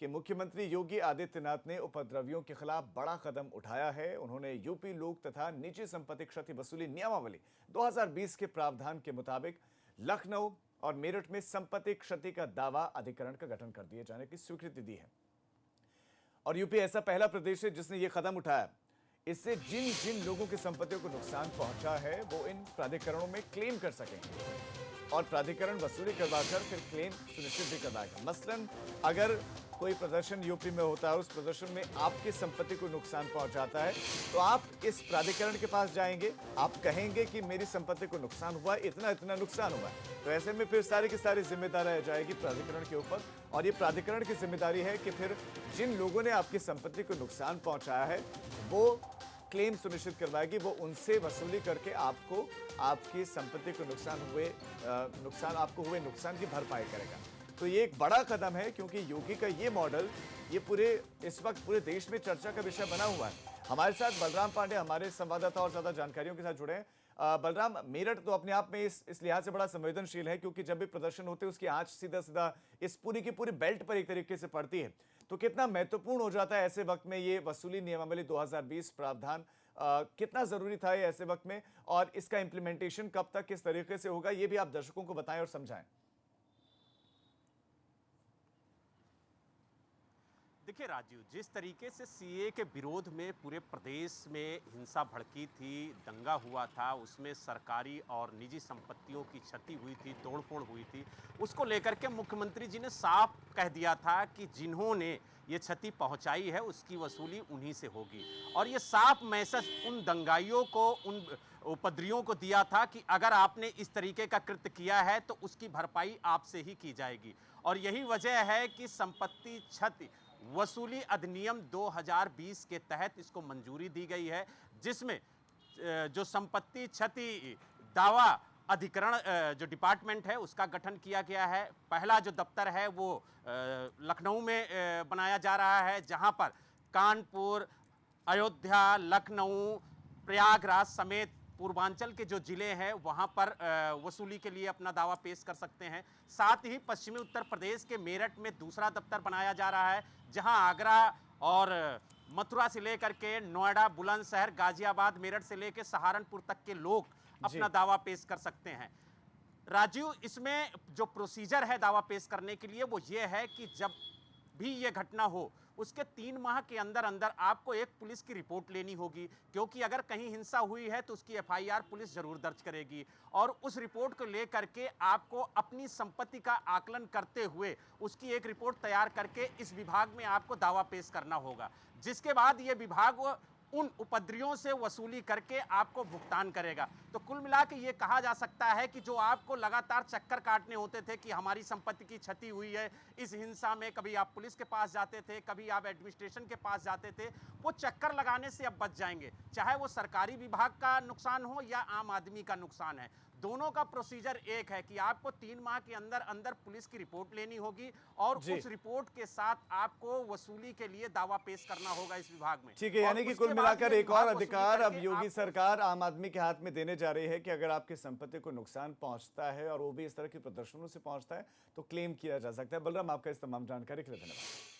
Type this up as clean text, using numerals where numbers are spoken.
कि मुख्यमंत्री योगी आदित्यनाथ ने उपद्रवियों के खिलाफ बड़ा कदम उठाया है। उन्होंने यूपी लोक तथा निजी संपत्ति क्षति वसूली नियमावली 2020 के प्रावधान के मुताबिक लखनऊ और मेरठ में संपत्ति क्षति का दावा अधिकरण का गठन कर दिए जाने की स्वीकृति दी है। और यूपी ऐसा पहला प्रदेश है जिसने यह कदम उठाया। इससे जिन जिन लोगों की संपत्तियों को नुकसान पहुंचा है वो इन प्राधिकरणों में क्लेम कर सकेंगे और प्राधिकरण वसूली करवाकर फिर क्लेम सुनिश्चित भी करवाएगा। मसलन अगर कोई प्रदर्शन यूपी में होता है, उस प्रदर्शन में आपकी संपत्ति को नुकसान पहुंचाता है, तो आप इस प्राधिकरण के पास जाएंगे, आप कहेंगे कि मेरी संपत्ति को नुकसान हुआ, इतना इतना नुकसान हुआ है, तो ऐसे में फिर सारी की सारी जिम्मेदारी आ जाएगी प्राधिकरण के ऊपर। और ये प्राधिकरण की जिम्मेदारी है कि फिर जिन लोगों ने आपकी संपत्ति को नुकसान पहुंचाया है वो क्लेम सुनिश्चित करवाएगी, वो उनसे वसूली करके आपको आपकी संपत्ति को आपको हुए नुकसान की भरपाई करेगा। तो ये एक बड़ा कदम है क्योंकि योगी का ये मॉडल इस वक्त पूरे देश में चर्चा का विषय बना हुआ है। हमारे साथ बलराम पांडे हमारे संवाददाता और ज्यादा जानकारियों के साथ जुड़े हैं। बलराम, मेरठ तो अपने आप में इस लिहाज से बड़ा संवेदनशील है क्योंकि जब भी प्रदर्शन होते हैं उसकी आंच सीधा सीधा इस पूरी की पूरी बेल्ट पर एक तरीके से पड़ती है। तो कितना महत्वपूर्ण हो जाता है ऐसे वक्त में ये वसूली नियमावली 2020 प्रावधान, कितना जरूरी था ये ऐसे वक्त में, और इसका इंप्लीमेंटेशन कब तक किस तरीके से होगा ये भी आप दर्शकों को बताएं और समझाएं। देखिए राजीव, जिस तरीके से सीए के विरोध में पूरे प्रदेश में हिंसा भड़की थी, दंगा हुआ था, उसमें सरकारी और निजी संपत्तियों की क्षति हुई थी, तोड़फोड़ हुई थी, उसको लेकर के मुख्यमंत्री जी ने साफ कह दिया था कि जिन्होंने ये क्षति पहुंचाई है उसकी वसूली उन्हीं से होगी। और ये साफ मैसेज उन दंगाइयों को, उन उपद्रवियों को दिया था कि अगर आपने इस तरीके का कृत्य किया है तो उसकी भरपाई आपसे ही की जाएगी। और यही वजह है कि संपत्ति क्षति वसूली अधिनियम 2020 के तहत इसको मंजूरी दी गई है, जिसमें जो संपत्ति क्षति दावा अधिकरण जो डिपार्टमेंट है उसका गठन किया गया है। पहला जो दफ्तर है वो लखनऊ में बनाया जा रहा है, जहां पर कानपुर, अयोध्या, लखनऊ, प्रयागराज समेत पूर्वांचल के जो जिले हैं वहां पर वसूली के लिए अपना दावा पेश कर सकते हैं। साथ ही पश्चिमी उत्तर प्रदेश के मेरठ में दूसरा दफ्तर बनाया जा रहा है, जहां आगरा और मथुरा से लेकर के नोएडा, बुलंदशहर, गाजियाबाद, मेरठ से लेकर सहारनपुर तक के लोग अपना दावा पेश कर सकते हैं। राजीव, इसमें जो प्रोसीजर है दावा पेश करने के लिए वो ये है कि जब भी ये घटना हो उसके 3 माह के अंदर अंदर आपको एक पुलिस की रिपोर्ट लेनी होगी, क्योंकि अगर कहीं हिंसा हुई है तो उसकी एफआईआर पुलिस जरूर दर्ज करेगी। और उस रिपोर्ट को लेकर के आपको अपनी संपत्ति का आकलन करते हुए उसकी एक रिपोर्ट तैयार करके इस विभाग में आपको दावा पेश करना होगा, जिसके बाद ये विभाग उन उपद्रवियों से वसूली करके आपको भुगतान करेगा। तो कुल मिला के ये कहा जा सकता है कि जो आपको लगातार चक्कर काटने होते थे कि हमारी संपत्ति की क्षति हुई है इस हिंसा में, कभी आप पुलिस के पास जाते थे, कभी आप एडमिनिस्ट्रेशन के पास जाते थे, वो चक्कर लगाने से अब बच जाएंगे। चाहे वो सरकारी विभाग का नुकसान हो या आम आदमी का नुकसान है, दोनों का प्रोसीजर एक है कि आपको 3 माह के अंदर अंदर पुलिस की रिपोर्ट लेनी होगी और उस रिपोर्ट के साथ आपको वसूली के लिए दावा पेश करना होगा इस विभाग में। ठीक है, यानी कि कुल मिलाकर एक और अधिकार अब योगी सरकार आम आदमी के हाथ में देने जा रही है कि अगर आपकी संपत्ति को नुकसान पहुंचता है और वो भी इस तरह के प्रदर्शनों से पहुंचता है तो क्लेम किया जा सकता है। बलराम, आपका इस तमाम जानकारी के लिए धन्यवाद।